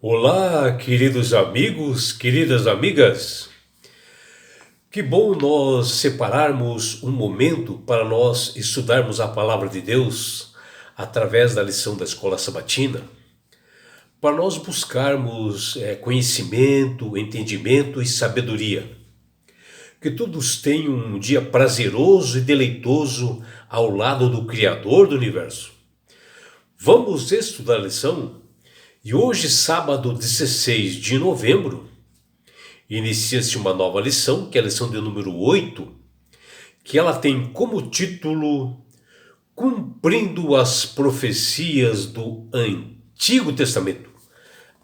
Olá, queridos amigos, queridas amigas. Que bom nós separarmos um momento para nós estudarmos a palavra de Deus através da lição da escola sabatina, para nós buscarmos conhecimento, entendimento e sabedoria. Que todos tenham um dia prazeroso e deleitoso ao lado do Criador do Universo. Vamos estudar a lição? E hoje, sábado 16 de novembro, inicia-se uma nova lição, que é a lição de número 8, que ela tem como título Cumprindo as Profecias do Antigo Testamento.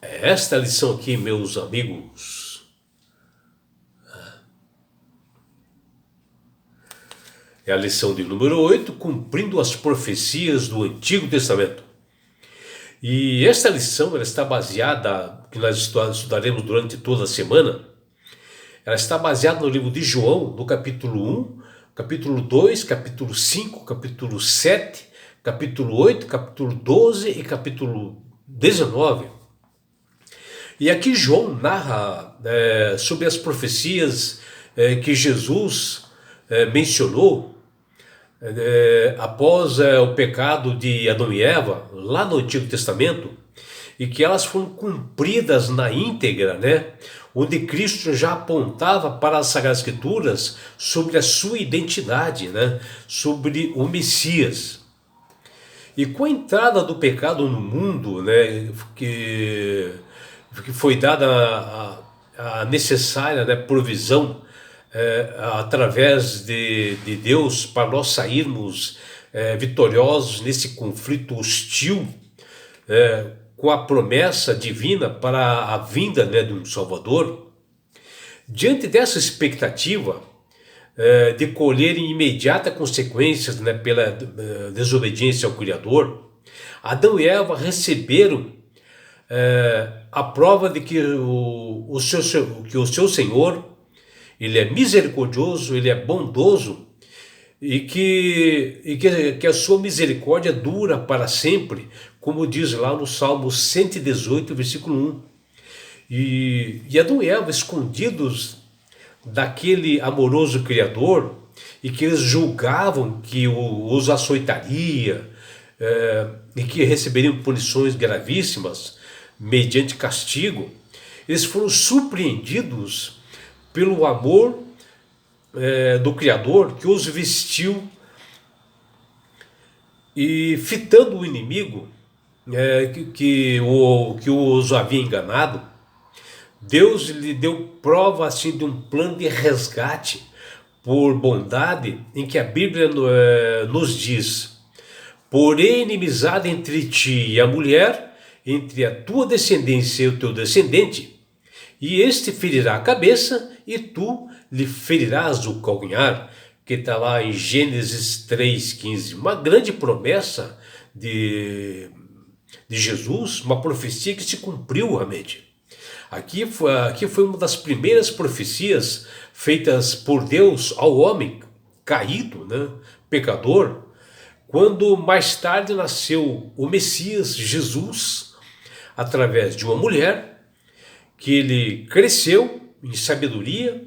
É esta lição aqui, meus amigos. É a lição de número 8, Cumprindo as Profecias do Antigo Testamento. E esta lição ela está baseada, que nós estudaremos durante toda a semana, ela está baseada no livro de João, no capítulo 1, capítulo 2, capítulo 5, capítulo 7, capítulo 8, capítulo 12 e capítulo 19. E aqui João narra sobre as profecias que Jesus mencionou após o pecado de Adão e Eva, lá no Antigo Testamento, e que elas foram cumpridas na íntegra, onde Cristo já apontava para as Sagradas Escrituras sobre a sua identidade, sobre o Messias. E com a entrada do pecado no mundo, que foi dada a necessária provisão através de Deus para nós sairmos vitoriosos nesse conflito hostil, com a promessa divina para a vinda de um Salvador. Diante dessa expectativa de colher em imediata consequências pela desobediência ao Criador, Adão e Eva receberam a prova de que o seu Senhor, Ele é misericordioso, Ele é bondoso e que a sua misericórdia dura para sempre, como diz lá no Salmo 118, versículo 1. E Adão e Eva, escondidos daquele amoroso Criador, e que eles julgavam que os açoitaria, e que receberiam punições gravíssimas mediante castigo, eles foram surpreendidos pelo amor do Criador, que os vestiu, e fitando o inimigo que os havia enganado, Deus lhe deu prova assim de um plano de resgate por bondade, em que a Bíblia nos diz: porém inimizade entre ti e a mulher, entre a tua descendência e o teu descendente, e este ferirá a cabeça e tu lhe ferirás o calcanhar, que está lá em Gênesis 3,15. Uma grande promessa de Jesus, uma profecia que se cumpriu realmente. Aqui foi uma das primeiras profecias feitas por Deus ao homem caído, pecador, quando mais tarde nasceu o Messias, Jesus, através de uma mulher, que ele cresceu em sabedoria,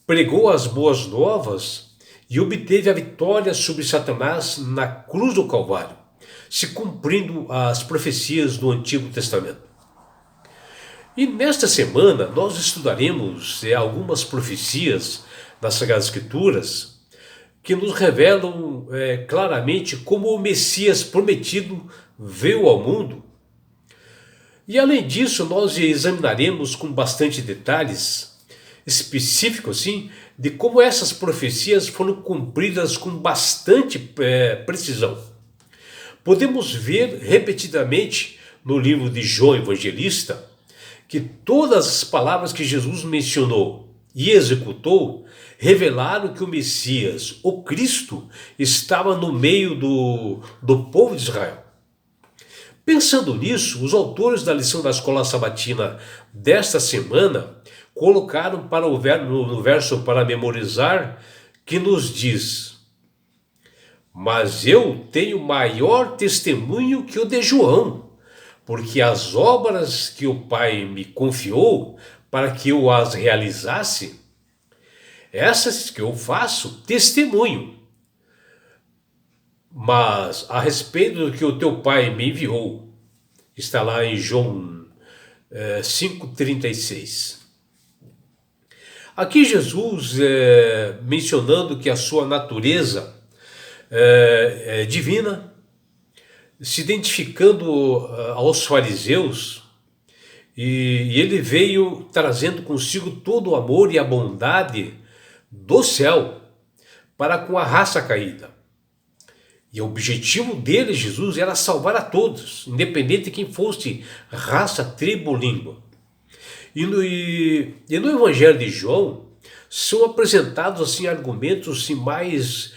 pregou as boas novas e obteve a vitória sobre Satanás na cruz do Calvário, se cumprindo as profecias do Antigo Testamento. E nesta semana nós estudaremos algumas profecias das Sagradas Escrituras que nos revelam claramente como o Messias prometido veio ao mundo. E além disso, nós examinaremos com bastante detalhes específicos assim, de como essas profecias foram cumpridas com bastante precisão. Podemos ver repetidamente no livro de João Evangelista que todas as palavras que Jesus mencionou e executou revelaram que o Messias, o Cristo, estava no meio do povo de Israel. Pensando nisso, os autores da lição da escola sabatina desta semana colocaram no verso para memorizar, que nos diz: mas eu tenho maior testemunho que o de João, porque as obras que o Pai me confiou para que eu as realizasse, essas que eu faço, testemunho. Mas a respeito do que o teu Pai me enviou, está lá em João 5,36. Aqui Jesus, mencionando que a sua natureza é divina, se identificando aos fariseus, e ele veio trazendo consigo todo o amor e a bondade do céu para com a raça caída. E o objetivo dele, Jesus, era salvar a todos, independente de quem fosse, raça, tribo ou língua. E no Evangelho de João são apresentados assim argumentos assim, mais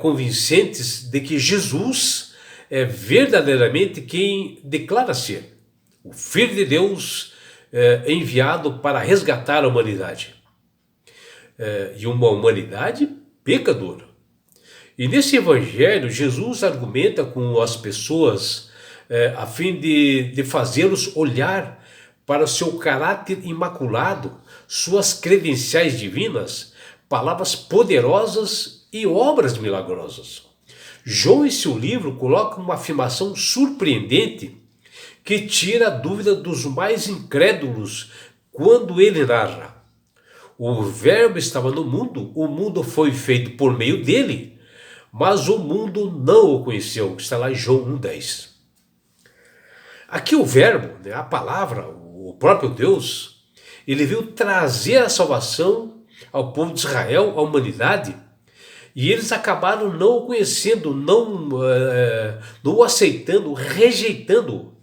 convincentes de que Jesus é verdadeiramente quem declara ser o Filho de Deus enviado para resgatar a humanidade. E uma humanidade pecadora. E nesse evangelho, Jesus argumenta com as pessoas a fim de fazê-los olhar para o seu caráter imaculado, suas credenciais divinas, palavras poderosas e obras milagrosas. João, em seu livro, coloca uma afirmação surpreendente que tira a dúvida dos mais incrédulos quando ele narra: o Verbo estava no mundo, o mundo foi feito por meio dele, mas o mundo não o conheceu. Está lá em João 1,10. Aqui o Verbo, a palavra, o próprio Deus, ele veio trazer a salvação ao povo de Israel, à humanidade, e eles acabaram não o conhecendo, não o aceitando, rejeitando-o.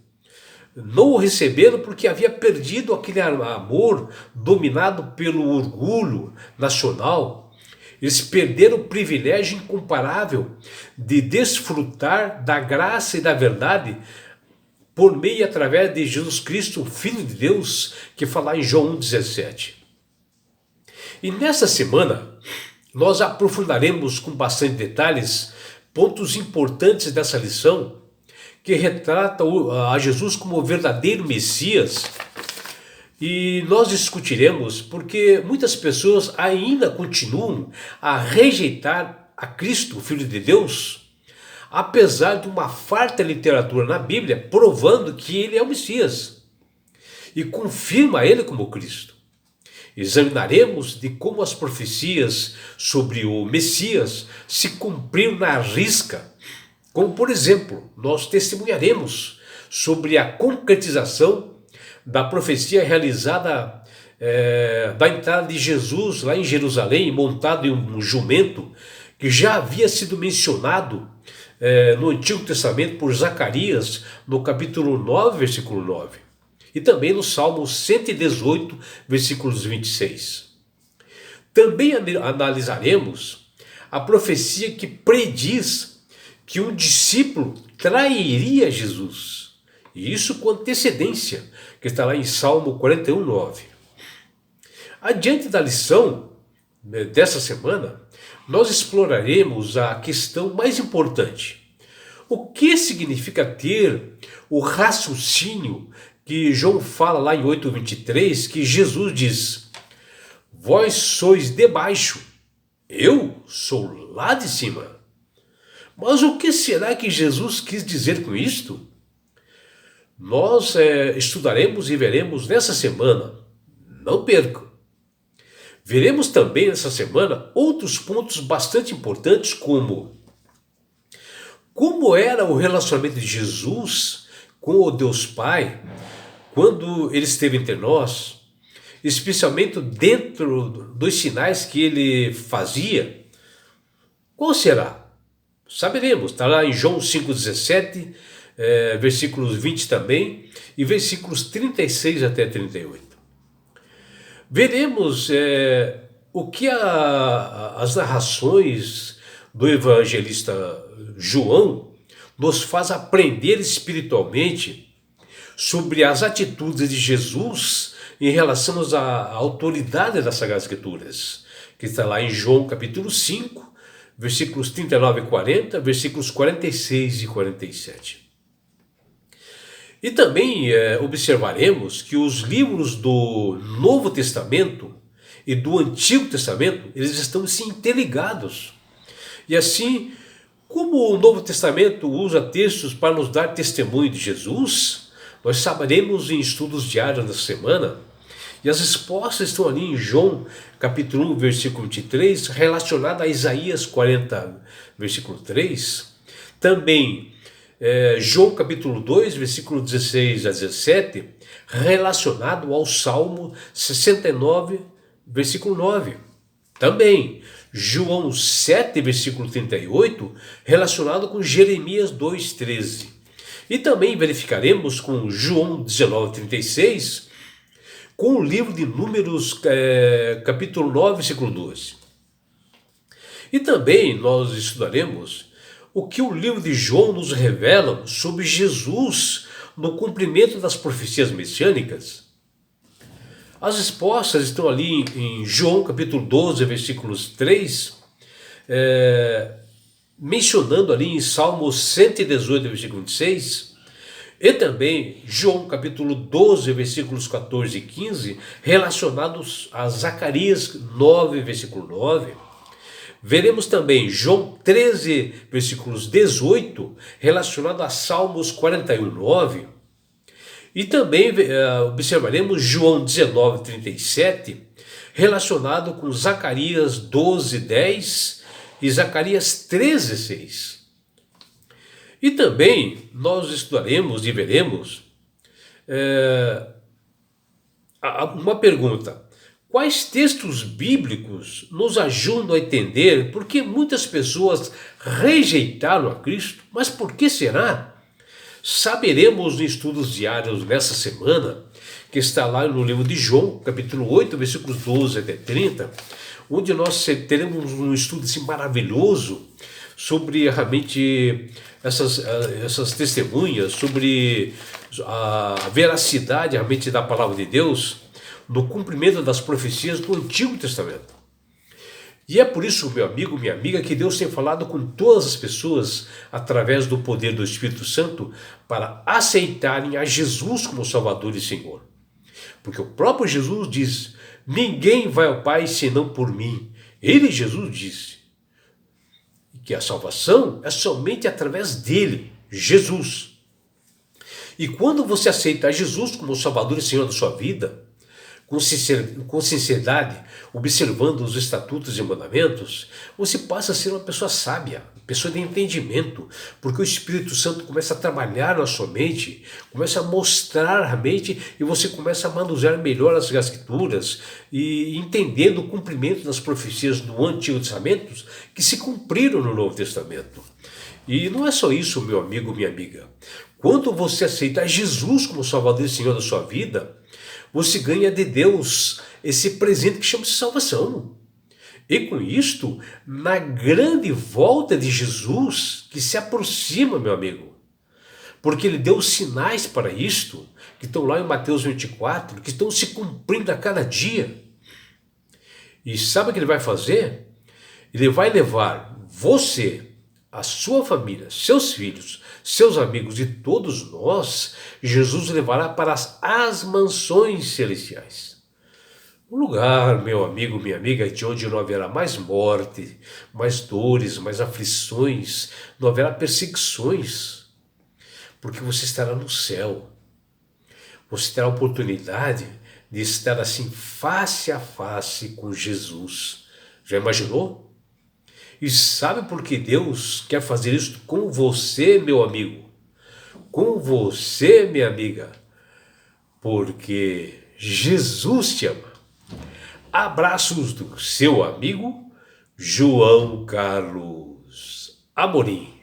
Não o receberam porque havia perdido aquele amor dominado pelo orgulho nacional. Eles perderam o privilégio incomparável de desfrutar da graça e da verdade por meio e através de Jesus Cristo, o Filho de Deus, que fala em João 1,17. E nessa semana, nós aprofundaremos com bastante detalhes pontos importantes dessa lição, que retrata a Jesus como o verdadeiro Messias. E nós discutiremos porque muitas pessoas ainda continuam a rejeitar a Cristo, o Filho de Deus, apesar de uma farta literatura na Bíblia provando que ele é o Messias e confirma ele como Cristo. Examinaremos de como as profecias sobre o Messias se cumpriram na risca, como por exemplo, nós testemunharemos sobre a concretização da profecia realizada da entrada de Jesus lá em Jerusalém, montado em um jumento, que já havia sido mencionado no Antigo Testamento por Zacarias, no capítulo 9, versículo 9. E também no Salmo 118, versículos 26. Também analisaremos a profecia que prediz que um discípulo trairia Jesus. E isso com antecedência, que está lá em Salmo 41, 9. Adiante da lição dessa semana, nós exploraremos a questão mais importante. O que significa ter o raciocínio que João fala lá em 8,23, que Jesus diz: vós sois de baixo, eu sou lá de cima. Mas o que será que Jesus quis dizer com isto? Nós estudaremos e veremos nessa semana. Não percam. Veremos também nessa semana outros pontos bastante importantes, como era o relacionamento de Jesus com o Deus Pai quando ele esteve entre nós, especialmente dentro dos sinais que ele fazia. Qual será? Saberemos. Está lá em João 5,17, versículos 20 também, e versículos 36 até 38. Veremos o que as narrações do evangelista João nos faz aprender espiritualmente sobre as atitudes de Jesus em relação à autoridade das Sagradas Escrituras, que está lá em João capítulo 5, versículos 39 e 40, versículos 46 e 47. E também observaremos que os livros do Novo Testamento e do Antigo Testamento, eles estão se interligados. E assim, como o Novo Testamento usa textos para nos dar testemunho de Jesus, nós saberemos em estudos diários da semana, e as respostas estão ali em João, capítulo 1, versículo 23, relacionado a Isaías 40, versículo 3. Também João capítulo 2, versículo 16 a 17, relacionado ao Salmo 69, versículo 9. Também João 7, versículo 38, relacionado com Jeremias 2, 13. E também verificaremos com João 19, 36, com o livro de Números, capítulo 9, versículo 12. E também nós estudaremos o que o livro de João nos revela sobre Jesus no cumprimento das profecias messiânicas. As respostas estão ali em João capítulo 12, versículos 3, mencionando ali em Salmo 118, versículo 26, e também João capítulo 12, versículos 14 e 15, relacionados a Zacarias 9, versículo 9. Veremos também João 13, versículos 18, relacionado a Salmos 41, 9. E também observaremos João 19, 37, relacionado com Zacarias 12, 10 e Zacarias 13, 6. E também nós estudaremos e veremos uma pergunta. Quais textos bíblicos nos ajudam a entender por que muitas pessoas rejeitaram a Cristo? Mas por que será? Saberemos em estudos diários nessa semana, que está lá no livro de João, capítulo 8, versículos 12 até 30, onde nós teremos um estudo assim, maravilhoso sobre realmente essas testemunhas, sobre a veracidade realmente da palavra de Deus, no cumprimento das profecias do Antigo Testamento. E é por isso, meu amigo, minha amiga, que Deus tem falado com todas as pessoas através do poder do Espírito Santo para aceitarem a Jesus como Salvador e Senhor. Porque o próprio Jesus diz: ninguém vai ao Pai senão por mim. Ele, Jesus, disse que a salvação é somente através dele, Jesus. E quando você aceita a Jesus como Salvador e Senhor da sua vida, com sinceridade, observando os estatutos e mandamentos, você passa a ser uma pessoa sábia, pessoa de entendimento, porque o Espírito Santo começa a trabalhar na sua mente, começa a mostrar a mente e você começa a manusear melhor as Escrituras e entendendo o cumprimento das profecias do Antigo Testamento que se cumpriram no Novo Testamento. E não é só isso, meu amigo, minha amiga. Quando você aceita Jesus como Salvador e Senhor da sua vida, você ganha de Deus esse presente que chama-se salvação. E com isto, na grande volta de Jesus, que se aproxima, meu amigo, porque ele deu sinais para isto, que estão lá em Mateus 24, que estão se cumprindo a cada dia. E sabe o que ele vai fazer? Ele vai levar você, a sua família, seus filhos, seus amigos e todos nós, Jesus levará para as mansões celestiais. Um lugar, meu amigo, minha amiga, de onde não haverá mais morte, mais dores, mais aflições, não haverá perseguições, porque você estará no céu. Você terá a oportunidade de estar assim face a face com Jesus. Já imaginou? E sabe por que Deus quer fazer isso com você, meu amigo? Com você, minha amiga? Porque Jesus te ama. Abraços do seu amigo João Carlos Amorim.